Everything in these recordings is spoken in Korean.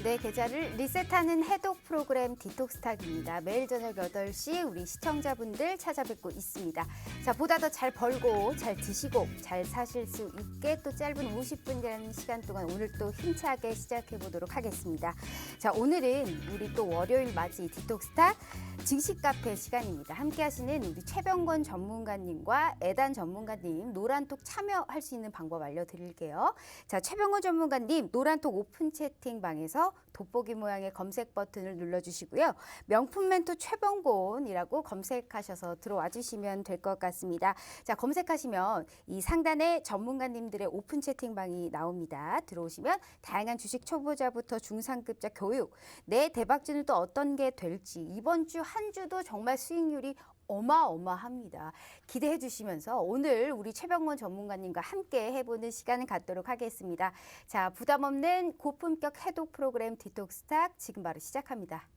내 계좌를 리셋하는 해독 프로그램 디톡스탁입니다. 매일 저녁 8시 우리 시청자분들 찾아뵙고 있습니다. 자, 보다 더 잘 벌고 잘 드시고 잘 사실 수 있게 또 짧은 50분이라는 시간 동안 오늘 또 힘차게 시작해 보도록 하겠습니다. 자, 오늘은 우리 또 월요일 맞이 디톡스탁 증시 카페 시간입니다. 함께 하시는 우리 최병권 전문가님과 애단 전문가님 노란톡 참여할 수 있는 방법 알려드릴게요. 자, 최병권 전문가님 노란톡 오픈 채팅방에서 돋보기 모양의 검색 버튼을 눌러주시고요. 명품 멘토 최병권이라고 검색하셔서 들어와 주시면 될 것 같습니다. 자, 검색하시면 이 상단에 전문가님들의 오픈 채팅방이 나옵니다. 들어오시면 다양한 주식 초보자부터 중상급자 교육, 내 대박주는 또 어떤 게 될지 이번 주 한 주도 정말 수익률이 어마어마합니다. 기대해 주시면서 오늘 우리 최병권 전문가님과 함께 해보는 시간을 갖도록 하겠습니다. 자, 부담 없는 고품격 해독 프로그램 디톡스탁 지금 바로 시작합니다.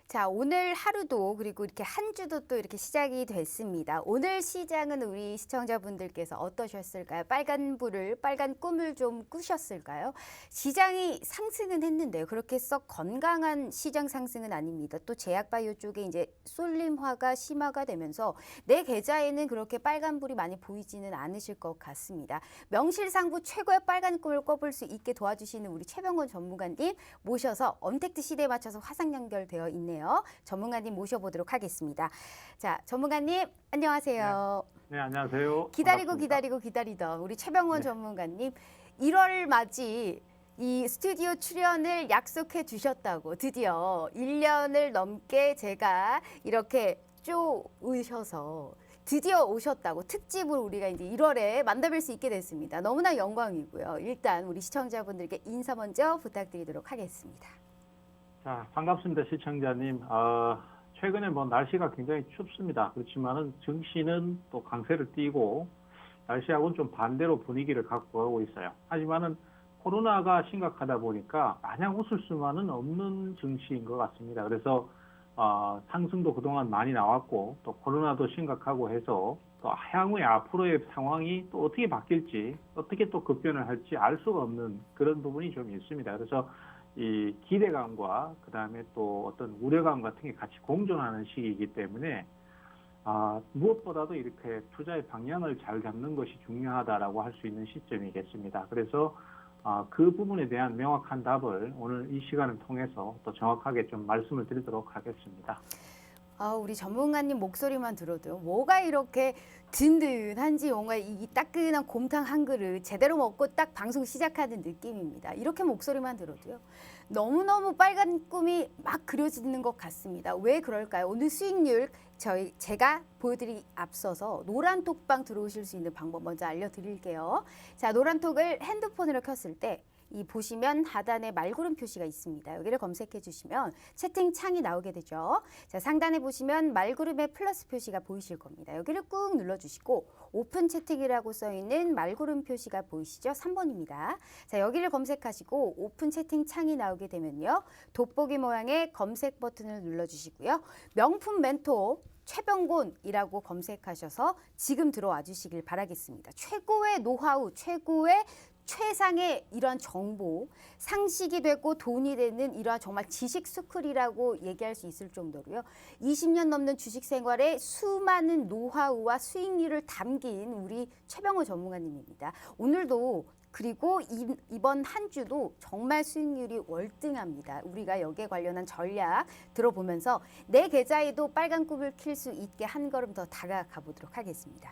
자, 오늘 하루도 그리고 이렇게 한 주도 또 이렇게 시작이 됐습니다. 오늘 시장은 우리 시청자분들께서 어떠셨을까요? 빨간 꿈을 좀 꾸셨을까요? 시장이 상승은 했는데요. 그렇게 썩 건강한 시장 상승은 아닙니다. 또 제약바이오 쪽에 이제 쏠림화가 심화가 되면서 내 계좌에는 그렇게 빨간불이 많이 보이지는 않으실 것 같습니다. 명실상부 최고의 빨간 꿈을 꿔볼 수 있게 도와주시는 우리 최병권 전문가님 모셔서 언택트 시대에 맞춰서 화상 연결되어 있네요. 전문가님 모셔보도록 하겠습니다. 자, 전문가님 안녕하세요. 네, 안녕하세요. 기다리던 우리 최병권 전문가님 1월 맞이 이 스튜디오 출연을 약속해 주셨다고 드디어 1년을 넘게 제가 이렇게 쪼으셔서 드디어 오셨다고 특집으로 우리가 이제 1월에 만나뵐 수 있게 됐습니다. 너무나 영광이고요. 일단 우리 시청자분들께 인사 먼저 부탁드리도록 하겠습니다. 자, 반갑습니다, 시청자님. 최근에 날씨가 굉장히 춥습니다. 그렇지만은 증시는 또 강세를 띠고 날씨하고는 좀 반대로 분위기를 갖고 가고 있어요. 하지만은 코로나가 심각하다 보니까 마냥 웃을 수만은 없는 증시인 것 같습니다. 그래서 상승도 그동안 많이 나왔고 또 코로나도 심각하고 해서 또 향후에 앞으로의 상황이 또 어떻게 바뀔지 어떻게 또 급변을 할지 알 수가 없는 그런 부분이 좀 있습니다. 그래서 이 기대감과 그다음에 또 어떤 우려감 같은 게 같이 공존하는 시기이기 때문에 무엇보다도 이렇게 투자의 방향을 잘 잡는 것이 중요하다라고 할 수 있는 시점이겠습니다. 그래서 그 부분에 대한 명확한 답을 오늘 이 시간을 통해서 또 정확하게 좀 말씀을 드리도록 하겠습니다. 우리 전문가님 목소리만 들어도 뭐가 이렇게 든든한지 뭔가 이 따끈한 곰탕 한 그릇 제대로 먹고 딱 방송 시작하는 느낌입니다. 이렇게 목소리만 들어도요. 너무너무 빨간 꿈이 막 그려지는 것 같습니다. 왜 그럴까요? 오늘 수익률 제가 보여드리기 앞서서 노란톡방 들어오실 수 있는 방법 먼저 알려드릴게요. 자, 노란톡을 핸드폰으로 켰을 때 이 보시면 하단에 말구름 표시가 있습니다. 여기를 검색해 주시면 채팅창이 나오게 되죠. 자, 상단에 보시면 말구름의 플러스 표시가 보이실 겁니다. 여기를 꾹 눌러주시고 오픈 채팅이라고 써있는 말구름 표시가 보이시죠? 3번입니다. 자, 여기를 검색하시고 오픈 채팅창이 나오게 되면요. 돋보기 모양의 검색 버튼을 눌러주시고요. 명품 멘토 최병권이라고 검색하셔서 지금 들어와 주시길 바라겠습니다. 최고의 노하우, 최상의 이러한 정보, 상식이 되고 돈이 되는 이러한 정말 지식 스쿨이라고 얘기할 수 있을 정도로요. 20년 넘는 주식 생활에 수많은 노하우와 수익률을 담긴 우리 최병권 전문가님입니다. 오늘도 그리고 이번 한 주도 정말 수익률이 월등합니다. 우리가 여기에 관련한 전략 들어보면서 내 계좌에도 빨간 꿈을 킬 수 있게 한 걸음 더 다가가 보도록 하겠습니다.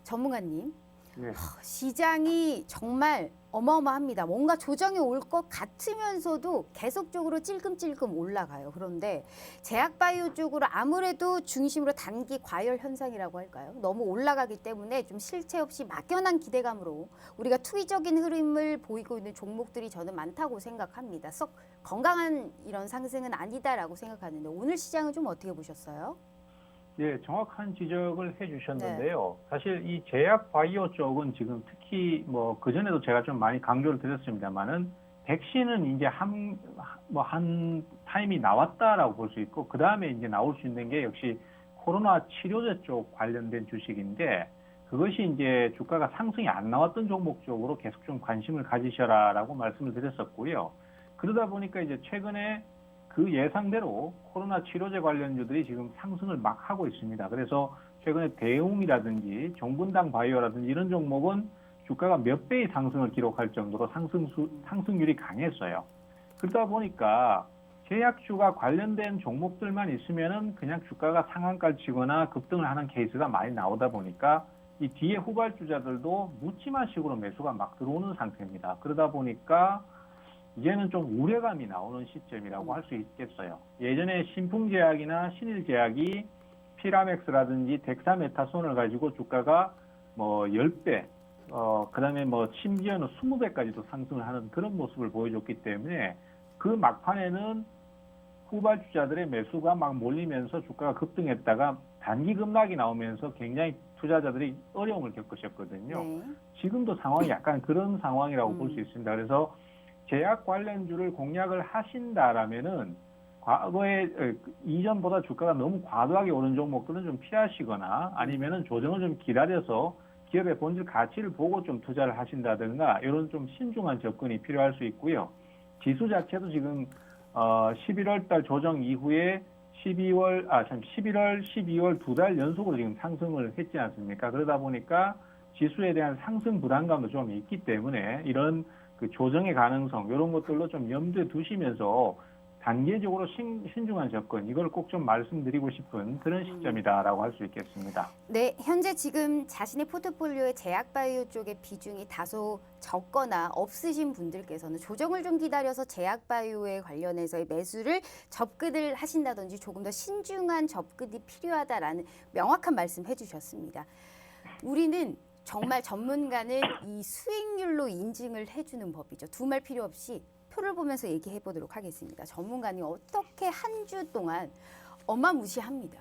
전문가님. 네. 시장이 정말 어마어마합니다. 뭔가 조정이 올 것 같으면서도 계속적으로 찔끔찔끔 올라가요. 그런데 제약바이오 쪽으로 아무래도 중심으로 단기 과열 현상이라고 할까요? 너무 올라가기 때문에 좀 실체 없이 막연한 기대감으로 우리가 투기적인 흐름을 보이고 있는 종목들이 저는 많다고 생각합니다. 썩 건강한 이런 상승은 아니다라고 생각하는데 오늘 시장은 좀 어떻게 보셨어요? 예, 정확한 지적을 해주셨는데요. 사실 이 제약 바이오 쪽은 지금 특히 뭐 그전에도 제가 좀 많이 강조를 드렸습니다만은 백신은 이제 한 타임이 나왔다라고 볼 수 있고 그 다음에 이제 나올 수 있는 게 역시 코로나 치료제 쪽 관련된 주식인데 그것이 이제 주가가 상승이 안 나왔던 종목 쪽으로 계속 좀 관심을 가지셔라라고 말씀을 드렸었고요. 그러다 보니까 이제 최근에 그 예상대로 코로나 치료제 관련주들이 지금 상승을 막 하고 있습니다. 그래서 최근에 대웅이라든지 종분당 바이오라든지 이런 종목은 주가가 몇 배의 상승을 기록할 정도로 상승률이 강했어요. 그러다 보니까 제약주가 관련된 종목들만 있으면은 그냥 주가가 상한가를 치거나 급등을 하는 케이스가 많이 나오다 보니까 이 뒤에 후발주자들도 묻지마식으로 매수가 막 들어오는 상태입니다. 그러다 보니까 이제는 좀 우려감이 나오는 시점이라고 할 수 있겠어요. 예전에 신풍제약이나 신일제약이 피라맥스라든지 덱사메타손을 가지고 주가가 뭐 10배, 그다음에 뭐 심지어는 20배까지도 상승을 하는 그런 모습을 보여줬기 때문에 그 막판에는 후발주자들의 매수가 막 몰리면서 주가가 급등했다가 단기 급락이 나오면서 굉장히 투자자들이 어려움을 겪으셨거든요. 네. 지금도 상황이 약간 그런 상황이라고 볼 수 있습니다. 그래서 제약 관련주를 공략을 하신다라면은 과거에 이전보다 주가가 너무 과도하게 오른 종목들은 좀 피하시거나 아니면은 조정을 좀 기다려서 기업의 본질 가치를 보고 좀 투자를 하신다든가 이런 좀 신중한 접근이 필요할 수 있고요. 지수 자체도 지금 11월 달 조정 이후에 11월, 12월 두 달 연속으로 지금 상승을 했지 않습니까? 그러다 보니까 지수에 대한 상승 부담감도 좀 있기 때문에 이런 그 조정의 가능성 이런 것들로 좀 염두에 두시면서 단계적으로 신중한 접근 이걸 꼭 좀 말씀드리고 싶은 그런 시점이다라고 할 수 있겠습니다. 네, 현재 지금 자신의 포트폴리오의 제약바이오 쪽의 비중이 다소 적거나 없으신 분들께서는 조정을 좀 기다려서 제약바이오에 관련해서의 매수를 접근을 하신다든지 조금 더 신중한 접근이 필요하다라는 명확한 말씀 해주셨습니다. 우리는 정말 전문가는 이 수익률로 인증을 해주는 법이죠. 두말 필요 없이 표를 보면서 얘기해 보도록 하겠습니다. 전문가는 어떻게 한 주 동안 어마무시합니다.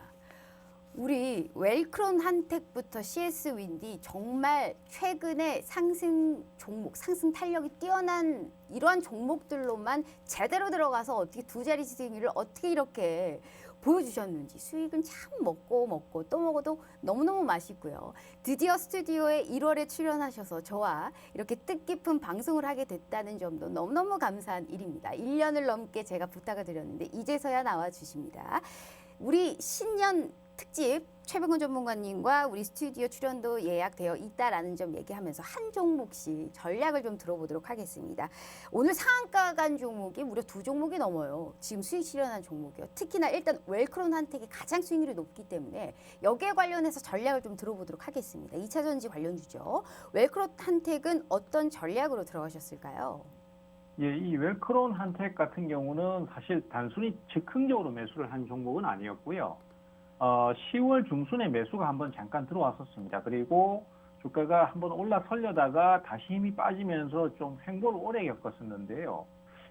우리 웰크론 한텍부터 CS 윈디 정말 최근에 상승 종목, 상승 탄력이 뛰어난 이러한 종목들로만 제대로 들어가서 어떻게 두 자리 수익률을 어떻게 이렇게 보여주셨는지 수익은 참 먹고 또 먹어도 너무너무 맛있고요. 드디어 스튜디오에 1월에 출연하셔서 저와 이렇게 뜻깊은 방송을 하게 됐다는 점도 너무너무 감사한 일입니다. 1년을 넘게 제가 부탁을 드렸는데 이제서야 나와주십니다. 우리 신년 특집 최병근 전문가님과 우리 스튜디오 출연도 예약되어 있다라는 점 얘기하면서 한 종목씩 전략을 좀 들어보도록 하겠습니다. 오늘 상한가 간 종목이 무려 2종목이 넘어요. 지금 수익 실현한 종목이요. 특히나 일단 웰크론 한텍이 가장 수익률이 높기 때문에 여기에 관련해서 전략을 좀 들어보도록 하겠습니다. 2차전지 관련주죠. 웰크론 한텍은 어떤 전략으로 들어가셨을까요? 예, 이 웰크론 한텍 같은 경우는 사실 단순히 즉흥적으로 매수를 한 종목은 아니었고요. 10월 중순에 매수가 한번 잠깐 들어왔었습니다. 그리고 주가가 한번 올라서려다가 다시 힘이 빠지면서 좀 횡보를 오래 겪었었는데요.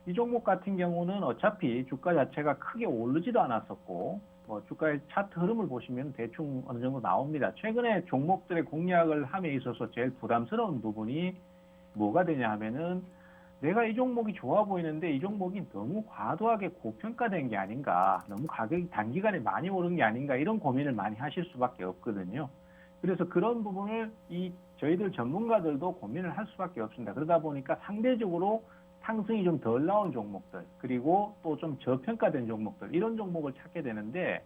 이 종목 같은 경우는 어차피 주가 자체가 크게 오르지도 않았었고, 뭐 주가의 차트 흐름을 보시면 대충 어느 정도 나옵니다. 최근에 종목들의 공략을 함에 있어서 제일 부담스러운 부분이 뭐가 되냐 하면은 내가 이 종목이 좋아 보이는데 이 종목이 너무 과도하게 고평가된 게 아닌가, 너무 가격이 단기간에 많이 오른 게 아닌가 이런 고민을 많이 하실 수밖에 없거든요. 그래서 그런 부분을 저희들 전문가들도 고민을 할 수밖에 없습니다. 그러다 보니까 상대적으로 상승이 좀 덜 나온 종목들, 그리고 또 좀 저평가된 종목들, 이런 종목을 찾게 되는데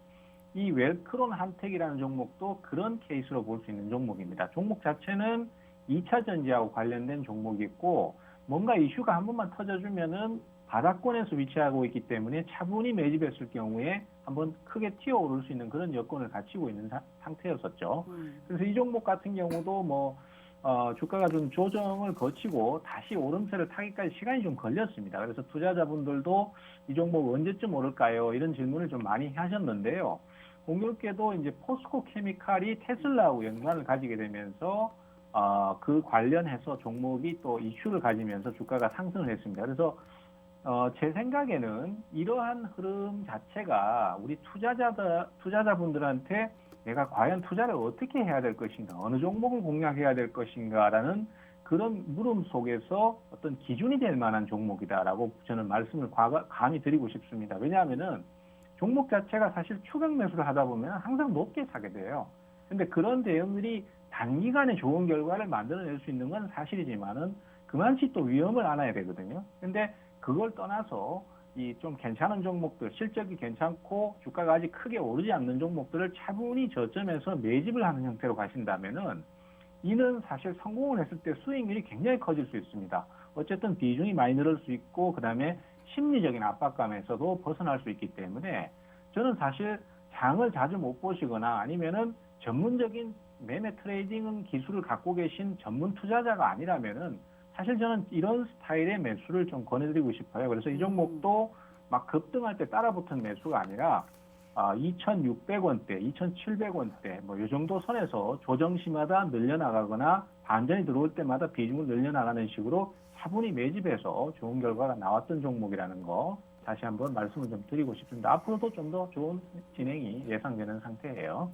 이 웰크론 한텍이라는 종목도 그런 케이스로 볼 수 있는 종목입니다. 종목 자체는 2차 전지하고 관련된 종목이 있고 뭔가 이슈가 한 번만 터져주면은 바닥권에서 위치하고 있기 때문에 차분히 매집했을 경우에 한번 크게 튀어오를 수 있는 그런 여건을 갖추고 있는 상태였었죠. 그래서 이 종목 같은 경우도 뭐 주가가 좀 조정을 거치고 다시 오름세를 타기까지 시간이 좀 걸렸습니다. 그래서 투자자분들도 이 종목 언제쯤 오를까요? 이런 질문을 좀 많이 하셨는데요. 공교롭게도 이제 포스코 케미칼이 테슬라하고 연관을 가지게 되면서 그 관련해서 종목이 또 이슈를 가지면서 주가가 상승을 했습니다. 그래서 제 생각에는 이러한 흐름 자체가 우리 투자자분들한테 내가 과연 투자를 어떻게 해야 될 것인가, 어느 종목을 공략해야 될 것인가라는 그런 물음 속에서 어떤 기준이 될 만한 종목이다라고 저는 말씀을 감히 드리고 싶습니다. 왜냐하면은 종목 자체가 사실 추격 매수를 하다 보면 항상 높게 사게 돼요. 근데 그런 대응들이 단기간에 좋은 결과를 만들어낼 수 있는 건 사실이지만은 그만치 또 위험을 안아야 되거든요. 근데 그걸 떠나서 이 좀 괜찮은 종목들, 실적이 괜찮고 주가가 아직 크게 오르지 않는 종목들을 차분히 저점에서 매집을 하는 형태로 가신다면은 이는 사실 성공을 했을 때 수익률이 굉장히 커질 수 있습니다. 어쨌든 비중이 많이 늘을 수 있고 그다음에 심리적인 압박감에서도 벗어날 수 있기 때문에 저는 사실 장을 자주 못 보시거나 아니면은 전문적인 매매 트레이딩 기술을 갖고 계신 전문 투자자가 아니라면은 사실 저는 이런 스타일의 매수를 좀 권해드리고 싶어요. 그래서 이 종목도 막 급등할 때 따라붙은 매수가 아니라 2,600원대, 2,700원대 뭐 이 정도 선에서 조정시마다 늘려나가거나 반전이 들어올 때마다 비중을 늘려나가는 식으로 차분히 매집해서 좋은 결과가 나왔던 종목이라는 거 다시 한번 말씀을 좀 드리고 싶습니다. 앞으로도 좀 더 좋은 진행이 예상되는 상태예요.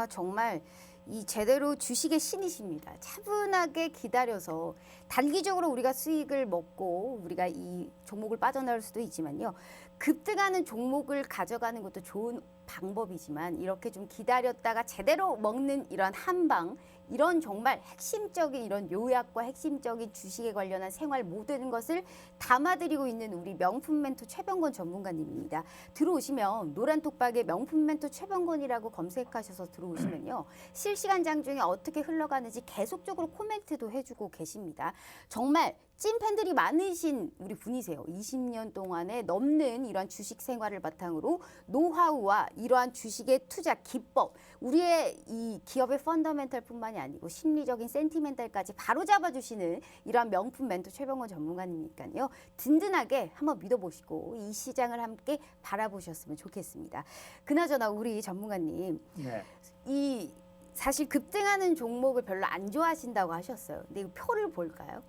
정말 이 제대로 주식의 신이십니다. 차분하게 기다려서 단기적으로 우리가 수익을 먹고 우리가 이 종목을 빠져나올 수도 있지만요. 급등하는 종목을 가져가는 것도 좋은 방법이지만 이렇게 좀 기다렸다가 제대로 먹는 이런 한방, 이런 정말 핵심적인 이런 요약과 핵심적인 주식에 관련한 생활 모든 것을 담아드리고 있는 우리 명품 멘토 최병건 전문가님입니다. 들어오시면 노란톡박에 명품 멘토 최병건이라고 검색하셔서 들어오시면요. 실시간 장중에 어떻게 흘러가는지 계속적으로 코멘트도 해주고 계십니다. 정말 찐 팬들이 많으신 우리 분이세요. 20년 동안에 넘는 이러한 주식 생활을 바탕으로 노하우와 이러한 주식의 투자 기법, 우리의 이 기업의 펀더멘털뿐만이 아니고 심리적인 센티멘탈까지 바로 잡아주시는 이러한 명품 멘토 최병건 전문가님이니까요. 든든하게 한번 믿어보시고 이 시장을 함께 바라보셨으면 좋겠습니다. 그나저나 우리 전문가님, 네. 이 사실 급등하는 종목을 별로 안 좋아하신다고 하셨어요. 근데 이 표를 볼까요?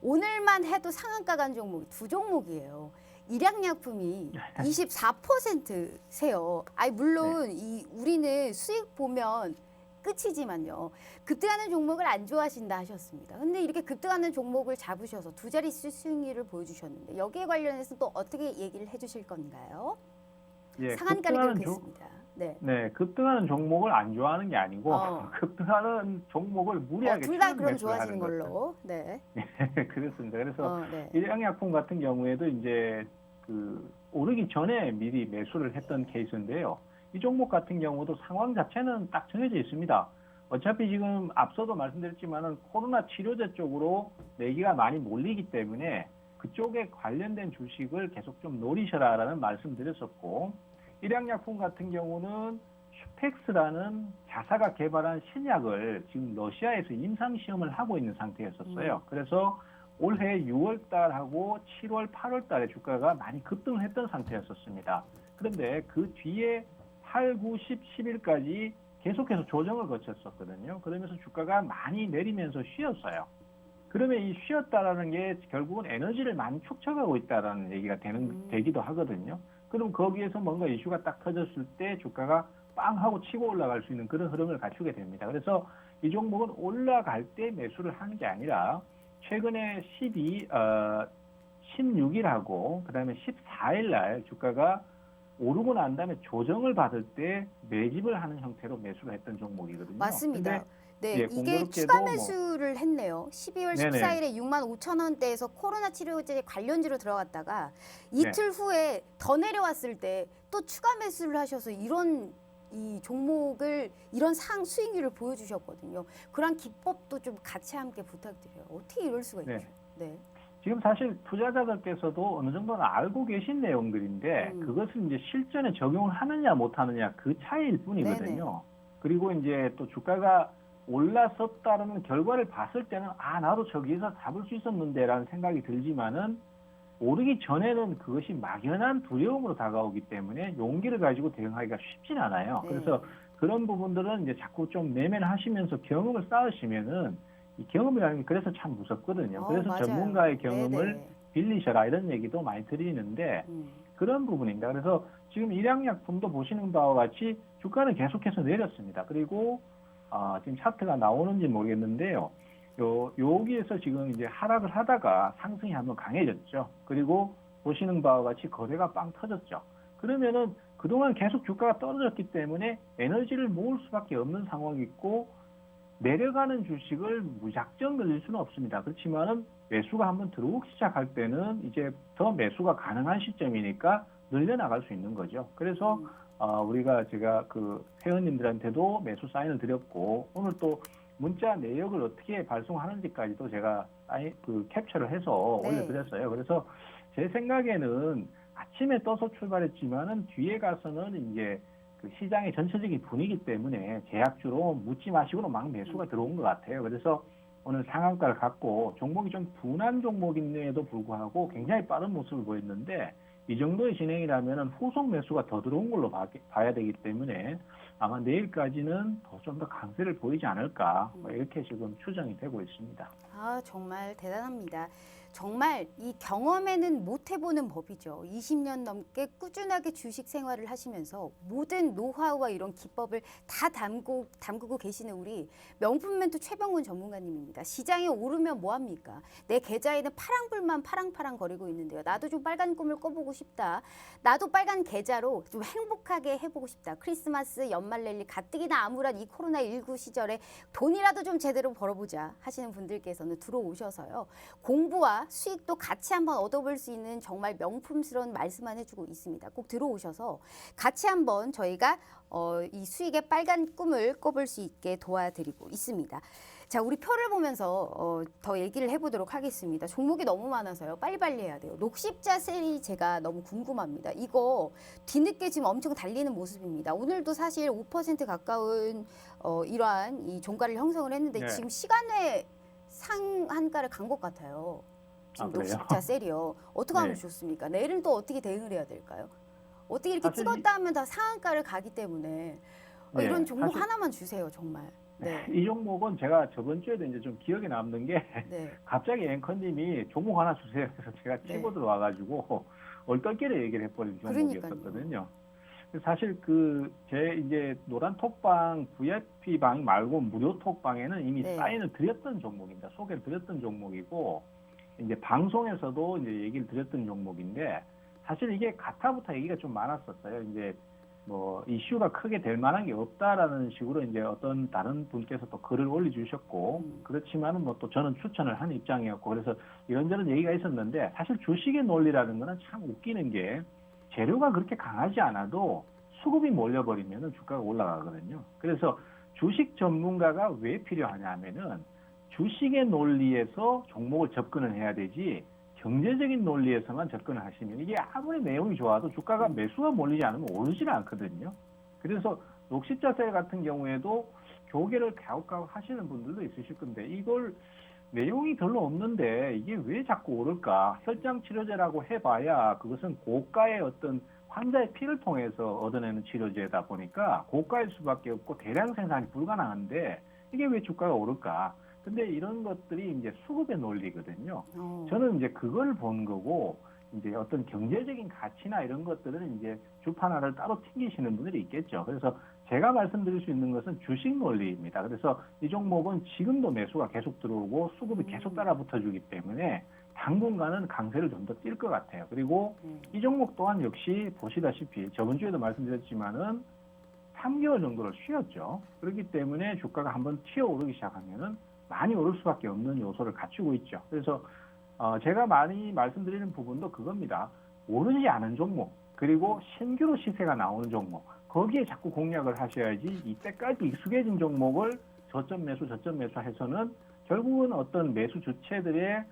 오늘만 해도 상한가 간 종목이 두 종목이에요. 일양약품이 24%세요. 물론 우리는 수익 보면 끝이지만요. 급등하는 종목을 안 좋아하신다 하셨습니다. 근데 이렇게 급등하는 종목을 잡으셔서 두 자릿수 수익률을 보여주셨는데 여기에 관련해서 또 어떻게 얘기를 해주실 건가요? 예, 상한가를 기록했습니다. 네, 급등하는 종목을 안 좋아하는 게 아니고 급등하는 종목을 무리하게 둘 다 추격 그럼 매수를 좋아하시는 하는 걸로. 네. 그렇습니다. 그래서 네. 일양약품 같은 경우에도 이제 그 오르기 전에 미리 매수를 했던 케이스인데요. 이 종목 같은 경우도 상황 자체는 딱 정해져 있습니다. 어차피 지금 앞서도 말씀드렸지만은 코로나 치료제 쪽으로 내기가 많이 몰리기 때문에 그쪽에 관련된 주식을 계속 좀 노리셔라라는 말씀드렸었고, 일양약품 같은 경우는 슈펙스라는 자사가 개발한 신약을 지금 러시아에서 임상 시험을 하고 있는 상태였었어요. 그래서 올해 6월 달하고 7월, 8월 달에 주가가 많이 급등을 했던 상태였었습니다. 그런데 그 뒤에 8, 9, 10, 10일까지 계속해서 조정을 거쳤었거든요. 그러면서 주가가 많이 내리면서 쉬었어요. 그러면 이 쉬었다라는 게 결국은 에너지를 많이 축적하고 있다라는 얘기가 되기도 하거든요. 그럼 거기에서 뭔가 이슈가 딱 터졌을 때 주가가 빵 하고 치고 올라갈 수 있는 그런 흐름을 갖추게 됩니다. 그래서 이 종목은 올라갈 때 매수를 하는 게 아니라 최근에 16일하고 그다음에 14일 날 주가가 오르고 난 다음에 조정을 받을 때 매집을 하는 형태로 매수를 했던 종목이거든요. 맞습니다. 네, 예, 이게 공교롭게도 추가 매수를 했네요. 12월 네네. 14일에 65,000원대에서 코로나 치료제 관련주로 들어갔다가 이틀 후에 더 내려왔을 때 또 추가 매수를 하셔서 이런 이 종목을 이런 수익률을 보여주셨거든요. 그런 기법도 좀 같이 함께 부탁드려요. 어떻게 이럴 수가 있죠? 네. 지금 사실 투자자들께서도 어느 정도는 알고 계신 내용들인데 그것을 이제 실전에 적용을 하느냐 못하느냐 그 차이일 뿐이거든요. 네네. 그리고 이제 또 주가가 올라섰다는 결과를 봤을 때는 나도 저기에서 잡을 수 있었는데라는 생각이 들지만은 오르기 전에는 그것이 막연한 두려움으로 다가오기 때문에 용기를 가지고 대응하기가 쉽진 않아요. 네. 그래서 그런 부분들은 이제 자꾸 좀 내면하시면서 경험을 쌓으시면은 이 경험이라는 게 그래서 참 무섭거든요. 그래서 맞아요. 전문가의 경험을 네네. 빌리셔라 이런 얘기도 많이 드리는데 그런 부분입니다. 그래서 지금 일양약품도 보시는 바와 같이 주가는 계속해서 내렸습니다. 그리고 지금 차트가 나오는지 모르겠는데요. 여기에서 지금 이제 하락을 하다가 상승이 한번 강해졌죠. 그리고 보시는 바와 같이 거래가 빵 터졌죠. 그러면은 그동안 계속 주가가 떨어졌기 때문에 에너지를 모을 수밖에 없는 상황이 있고 내려가는 주식을 무작정 늘릴 수는 없습니다. 그렇지만은 매수가 한번 들어오기 시작할 때는 이제 더 매수가 가능한 시점이니까 늘려나갈 수 있는 거죠. 그래서 제가 그 회원님들한테도 매수 사인을 드렸고 오늘 또 문자 내역을 어떻게 발송하는지까지도 제가 캡처를 해서 네. 올려드렸어요. 그래서 제 생각에는 아침에 떠서 출발했지만은 뒤에 가서는 이제 그 시장의 전체적인 분위기 때문에 제약주로 묻지 마시고는 막 매수가 들어온 것 같아요. 그래서 오늘 상한가를 갖고 종목이 좀 둔한 종목임에도 불구하고 굉장히 빠른 모습을 보였는데 이 정도의 진행이라면 후속 매수가 더 들어온 걸로 봐야 되기 때문에 아마 내일까지는 좀 더 강세를 보이지 않을까 이렇게 지금 추정이 되고 있습니다. 정말 대단합니다. 정말 이 경험에는 못 해보는 법이죠. 20년 넘게 꾸준하게 주식 생활을 하시면서 모든 노하우와 이런 기법을 다 담그고 계시는 우리 명품 멘토 최병훈 전문가님입니다. 시장이 오르면 뭐합니까? 내 계좌에는 파랑불만 파랑파랑 거리고 있는데요. 나도 좀 빨간 꿈을 꿔보고 싶다. 나도 빨간 계좌로 좀 행복하게 해보고 싶다. 크리스마스, 연말 랠리, 가뜩이나 암울한 이 코로나19 시절에 돈이라도 좀 제대로 벌어보자 하시는 분들께서는 들어오셔서요. 공부와 수익도 같이 한번 얻어볼 수 있는 정말 명품스러운 말씀만 해주고 있습니다. 꼭 들어오셔서 같이 한번 저희가 이 수익의 빨간 꿈을 꿔볼 수 있게 도와드리고 있습니다. 자, 우리 표를 보면서 더 얘기를 해보도록 하겠습니다. 종목이 너무 많아서요. 빨리빨리 해야 돼요. 녹십자 셀이 제가 너무 궁금합니다. 이거 뒤늦게 지금 엄청 달리는 모습입니다. 오늘도 사실 5% 가까운 이러한 이 종가를 형성을 했는데 네. 지금 시간외 상한가를 간 것 같아요. 지금 그래요? 녹십자 셀이요. 어떻게 하면 네. 좋습니까? 내일은 또 어떻게 대응을 해야 될까요? 어떻게 이렇게 사실 찍었다 하면 다 상한가를 가기 때문에 네, 이런 종목 사실- 하나만 주세요, 정말. 네. 이 종목은 제가 저번 주에도 이제 좀 기억에 남는 게 네. 갑자기 앵커님이 종목 하나 주세요. 그래서 제가 네. 치고 들어와가지고 얼떨결에 얘기를 해버린 종목이었었거든요. 사실 제 이제 노란 톡방 VIP 방 말고 무료 톡방에는 이미 네. 사인을 드렸던 종목입니다. 소개를 드렸던 종목이고 이제 방송에서도 이제 얘기를 드렸던 종목인데 사실 이게 가타부타 얘기가 좀 많았었어요. 이제 뭐 이슈가 크게 될 만한 게 없다라는 식으로 이제 어떤 다른 분께서 또 글을 올려주셨고 그렇지만은 뭐 또 저는 추천을 한 입장이었고 그래서 이런저런 얘기가 있었는데 사실 주식의 논리라는 거는 참 웃기는 게 재료가 그렇게 강하지 않아도 수급이 몰려버리면은 주가가 올라가거든요. 그래서 주식 전문가가 왜 필요하냐 하면은 주식의 논리에서 종목을 접근을 해야 되지 경제적인 논리에서만 접근을 하시면 이게 아무리 내용이 좋아도 주가가 매수가 몰리지 않으면 오르지는 않거든요. 그래서 녹십자셀 같은 경우에도 교계를 갸웃갸웃 하시는 분들도 있으실 건데 이걸 내용이 별로 없는데 이게 왜 자꾸 오를까? 혈장 치료제라고 해봐야 그것은 고가의 어떤 환자의 피를 통해서 얻어내는 치료제다 보니까 고가일 수밖에 없고 대량 생산이 불가능한데 이게 왜 주가가 오를까? 근데 이런 것들이 이제 수급의 논리거든요. 저는 이제 그걸 본 거고 이제 어떤 경제적인 가치나 이런 것들은 이제 주판 하나를 따로 튕기시는 분들이 있겠죠. 그래서 제가 말씀드릴 수 있는 것은 주식 논리입니다. 그래서 이 종목은 지금도 매수가 계속 들어오고 수급이 계속 따라 붙어주기 때문에 당분간은 강세를 좀 더 뛸 것 같아요. 그리고 이 종목 또한 역시 보시다시피 저번 주에도 말씀드렸지만은 3개월 정도를 쉬었죠. 그렇기 때문에 주가가 한번 튀어오르기 시작하면은 많이 오를 수밖에 없는 요소를 갖추고 있죠. 그래서 제가 많이 말씀드리는 부분도 그겁니다. 오르지 않은 종목 그리고 신규로 시세가 나오는 종목 거기에 자꾸 공략을 하셔야지 이때까지 익숙해진 종목을 저점 매수 해서는 결국은 어떤 매수 주체들의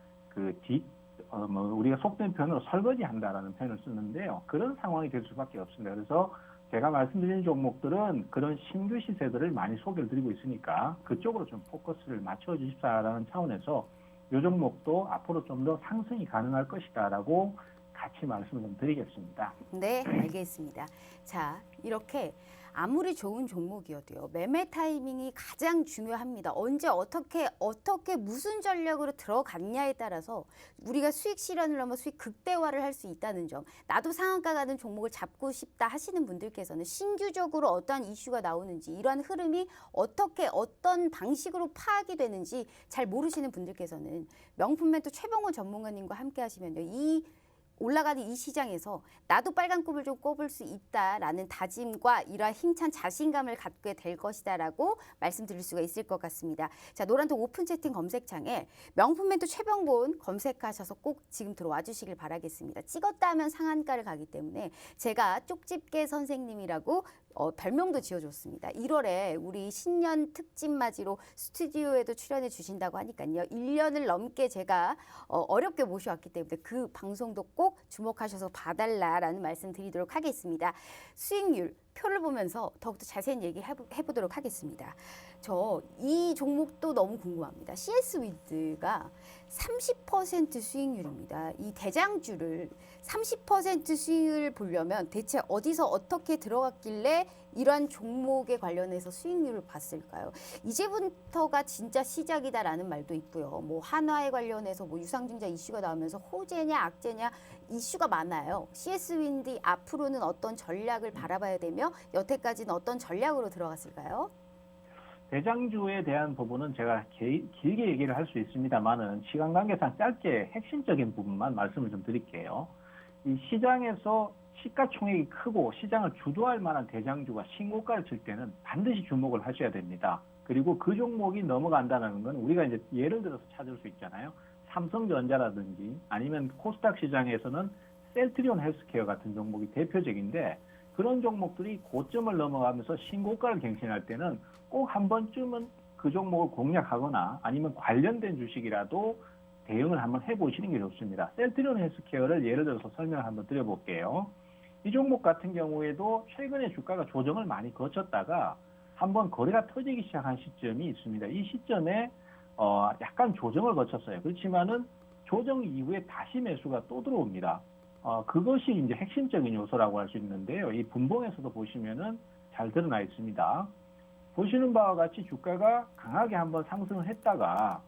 우리가 속된 표현으로 설거지한다라는 표현을 쓰는데요. 그런 상황이 될 수밖에 없습니다. 그래서 제가 말씀드린 종목들은 그런 신규 시세들을 많이 소개를 드리고 있으니까 그쪽으로 좀 포커스를 맞춰 주십사라는 차원에서 이 종목도 앞으로 좀 더 상승이 가능할 것이다라고 같이 말씀을 좀 드리겠습니다. 네, 알겠습니다. 자, 이렇게 아무리 좋은 종목이어도요, 매매 타이밍이 가장 중요합니다. 언제 어떻게 무슨 전략으로 들어갔냐에 따라서 우리가 수익 실현을 하면 수익 극대화를 할 수 있다는 점. 나도 상한가 가는 종목을 잡고 싶다 하시는 분들께서는 신규적으로 어떠한 이슈가 나오는지, 이러한 흐름이 어떤 방식으로 파악이 되는지 잘 모르시는 분들께서는 명품 멘토 최병호 전문가님과 함께 하시면요, 이 올라가는 이 시장에서 나도 빨간 꿈을 좀 꿔볼 수 있다라는 다짐과 이러한 힘찬 자신감을 갖게 될 것이다라고 말씀드릴 수가 있을 것 같습니다. 자, 노란톡 오픈 채팅 검색창에 명품 멘토 최병곤 검색하셔서 꼭 지금 들어와 주시길 바라겠습니다. 찍었다 하면 상한가를 가기 때문에 제가 쪽집게 선생님이라고 별명도 지어줬습니다. 1월에 우리 신년 특집 맞이로 스튜디오에도 출연해 주신다고 하니까요. 1년을 넘게 제가 어렵게 모셔왔기 때문에 그 방송도 꼭 주목하셔서 봐달라라는 말씀 드리도록 하겠습니다. 수익률 표를 보면서 더욱더 자세한 얘기 해보도록 하겠습니다. 저 이 종목도 너무 궁금합니다. CS 윈드가 30% 수익률입니다. 이 대장주를 30% 수익을 보려면 대체 어디서 어떻게 들어갔길래 이러한 종목에 관련해서 수익률을 봤을까요? 이제부터가 진짜 시작이다라는 말도 있고요. 뭐 한화에 관련해서 뭐 유상증자 이슈가 나오면서 호재냐 악재냐 이슈가 많아요. CS 윈드 앞으로는 어떤 전략을 바라봐야 되며 여태까지는 어떤 전략으로 들어갔을까요? 대장주에 대한 부분은 제가 길게 얘기를 할 수 있습니다만은 시간 관계상 짧게 핵심적인 부분만 말씀을 좀 드릴게요. 이 시장에서 시가총액이 크고 시장을 주도할 만한 대장주가 신고가를 칠 때는 반드시 주목을 하셔야 됩니다. 그리고 그 종목이 넘어간다는 건 우리가 이제 예를 들어서 찾을 수 있잖아요. 삼성전자라든지 아니면 코스닥 시장에서는 셀트리온 헬스케어 같은 종목이 대표적인데 그런 종목들이 고점을 넘어가면서 신고가를 갱신할 때는 꼭 한 번쯤은 그 종목을 공략하거나 아니면 관련된 주식이라도 대응을 한번 해보시는 게 좋습니다. 셀트리온 헬스케어를 예를 들어서 설명을 한번 드려볼게요. 이 종목 같은 경우에도 최근에 주가가 조정을 많이 거쳤다가 한번 거래가 터지기 시작한 시점이 있습니다. 이 시점에 약간 조정을 거쳤어요. 그렇지만은 조정 이후에 다시 매수가 또 들어옵니다. 그것이 이제 핵심적인 요소라고 할 수 있는데요. 이 분봉에서도 보시면은 잘 드러나 있습니다. 보시는 바와 같이 주가가 강하게 한번 상승을 했다가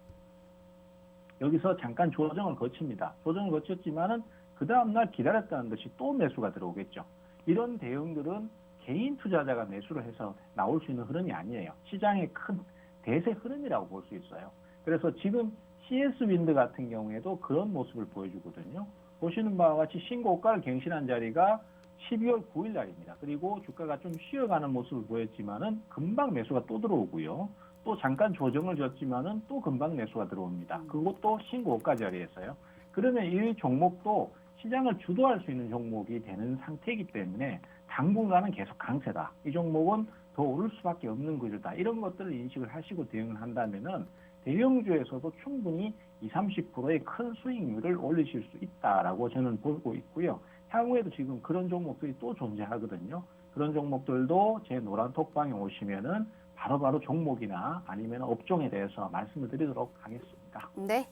여기서 잠깐 조정을 거칩니다. 조정을 거쳤지만은 그 다음날 기다렸다는 듯이 또 매수가 들어오겠죠. 이런 대응들은 개인 투자자가 매수를 해서 나올 수 있는 흐름이 아니에요. 시장의 큰 대세 흐름이라고 볼 수 있어요. 그래서 지금 CS 윈드 같은 경우에도 그런 모습을 보여주거든요. 보시는 바와 같이 신고가를 갱신한 자리가 12월 9일 날입니다. 그리고 주가가 좀 쉬어가는 모습을 보였지만은 금방 매수가 또 들어오고요. 또 잠깐 조정을 줬지만은 또 금방 매수가 들어옵니다. 그것도 신고가 자리에서요. 그러면 이 종목도 시장을 주도할 수 있는 종목이 되는 상태이기 때문에 당분간은 계속 강세다. 이 종목은 더 오를 수밖에 없는 구조다. 이런 것들을 인식을 하시고 대응을 한다면은 대형주에서도 충분히 20-30%의 큰 수익률을 올리실 수 있다라고 저는 보고 있고요. 향후에도 지금 그런 종목들이 또 존재하거든요. 그런 종목들도 제 노란 톡방에 오시면은 바로바로 종목이나 아니면 업종에 대해서 말씀을 드리도록 하겠습니다. 네.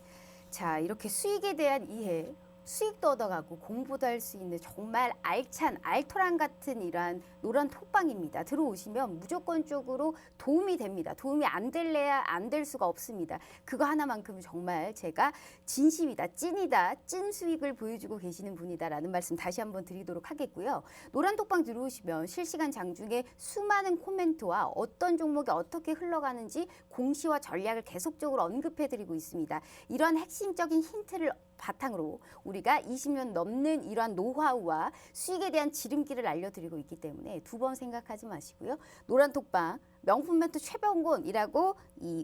자, 이렇게 수익에 대한 이해, 수익도 얻어가고 공부도 할 수 있는 정말 알찬 알토란 같은 이러한 노란 톡방입니다. 들어오시면 무조건적으로 도움이 됩니다. 도움이 안 될래야 안 될 수가 없습니다. 그거 하나만큼은 정말 제가 진심이다, 찐이다, 찐 수익을 보여주고 계시는 분이다라는 말씀 다시 한번 드리도록 하겠고요. 노란 톡방 들어오시면 실시간 장중에 수많은 코멘트와 어떤 종목이 어떻게 흘러가는지 공시와 전략을 계속적으로 언급해드리고 있습니다. 이러한 핵심적인 힌트를 바탕으로 우리가 20년 넘는 이러한 노하우와 수익에 대한 지름길을 알려드리고 있기 때문에 두 번 생각하지 마시고요. 노란 톡방 명품 멘토 최병곤이라고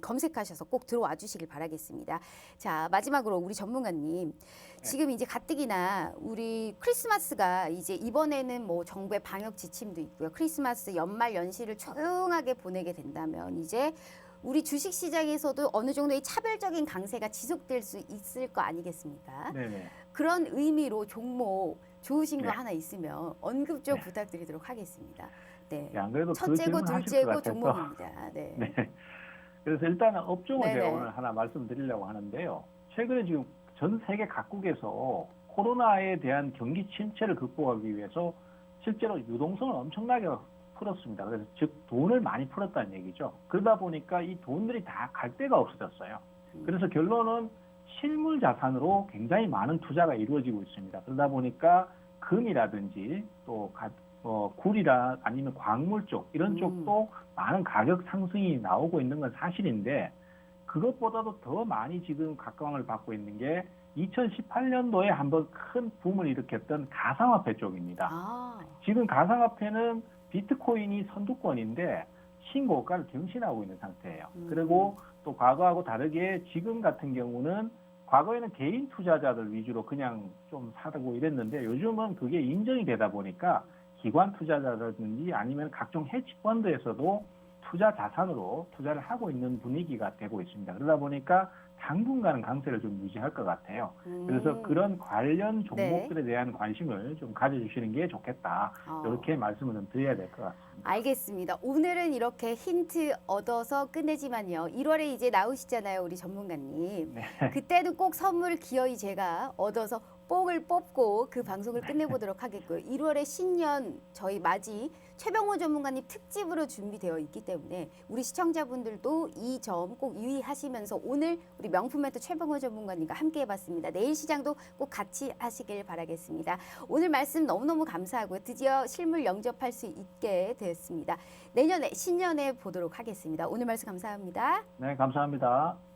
검색하셔서 꼭 들어와 주시길 바라겠습니다. 자, 마지막으로 우리 전문가님, 지금 이제 가뜩이나 우리 크리스마스가 이제 이번에는 뭐 정부의 방역 지침도 있고요. 크리스마스 연말 연시를 조용하게 보내게 된다면 이제 우리 주식시장에서도 어느 정도의 차별적인 강세가 지속될 수 있을 거 아니겠습니까? 네네. 그런 의미로 종목 좋으신 거 네. 하나 있으면 언급 좀 부탁드리도록 하겠습니다. 네. 안 그래도 그 첫째고 질문 하실 둘째고 것 같아서. 종목입니다. 네. 네. 그래서 일단은 업종을 네네. 제가 오늘 하나 말씀드리려고 하는데요. 최근에 지금 전 세계 각국에서 코로나에 대한 경기 침체를 극복하기 위해서 실제로 유동성을 엄청나게 풀었습니다. 그래서 즉 돈을 많이 풀었다는 얘기죠. 그러다 보니까 이 돈들이 다 갈 데가 없어졌어요. 그래서 결론은 실물 자산으로 굉장히 많은 투자가 이루어지고 있습니다. 그러다 보니까 금이라든지 또 굴이라 아니면 광물 쪽 이런 쪽도 많은 가격 상승이 나오고 있는 건 사실인데 그것보다도 더 많이 지금 각광을 받고 있는 게 2018년도에 한번 큰 붐을 일으켰던 가상화폐 쪽입니다. 아, 지금 가상화폐는 비트코인이 선두권인데 신고가를 경신하고 있는 상태예요. 그리고 또 과거하고 다르게 지금 같은 경우는 과거에는 개인 투자자들 위주로 그냥 좀 사고 이랬는데 요즘은 그게 인정이 되다 보니까 기관 투자자라든지 아니면 각종 헤지펀드에서도 투자 자산으로 투자를 하고 있는 분위기가 되고 있습니다. 그러다 보니까 당분간은 강세를 좀 유지할 것 같아요. 그래서 그런 관련 종목들에 대한 관심을 좀 가져주시는 게 좋겠다. 이렇게 말씀을 좀 드려야 될 것 같습니다. 알겠습니다. 오늘은 이렇게 힌트 얻어서 끝내지만요. 1월에 이제 나오시잖아요, 우리 전문가님. 네. 그때는 꼭 선물 기어이 제가 얻어서 뽕을 뽑고 그 방송을 끝내보도록 하겠고요. 1월에 신년 저희 맞이 최병호 전문가님 특집으로 준비되어 있기 때문에 우리 시청자분들도 이 점 꼭 유의하시면서 오늘 우리 명품 멘토 최병호 전문가님과 함께 해봤습니다. 내일 시장도 꼭 같이 하시길 바라겠습니다. 오늘 말씀 너무너무 감사하고요. 드디어 실물 영접할 수 있게 되었습니다. 내년에 신년에 보도록 하겠습니다. 오늘 말씀 감사합니다. 네, 감사합니다.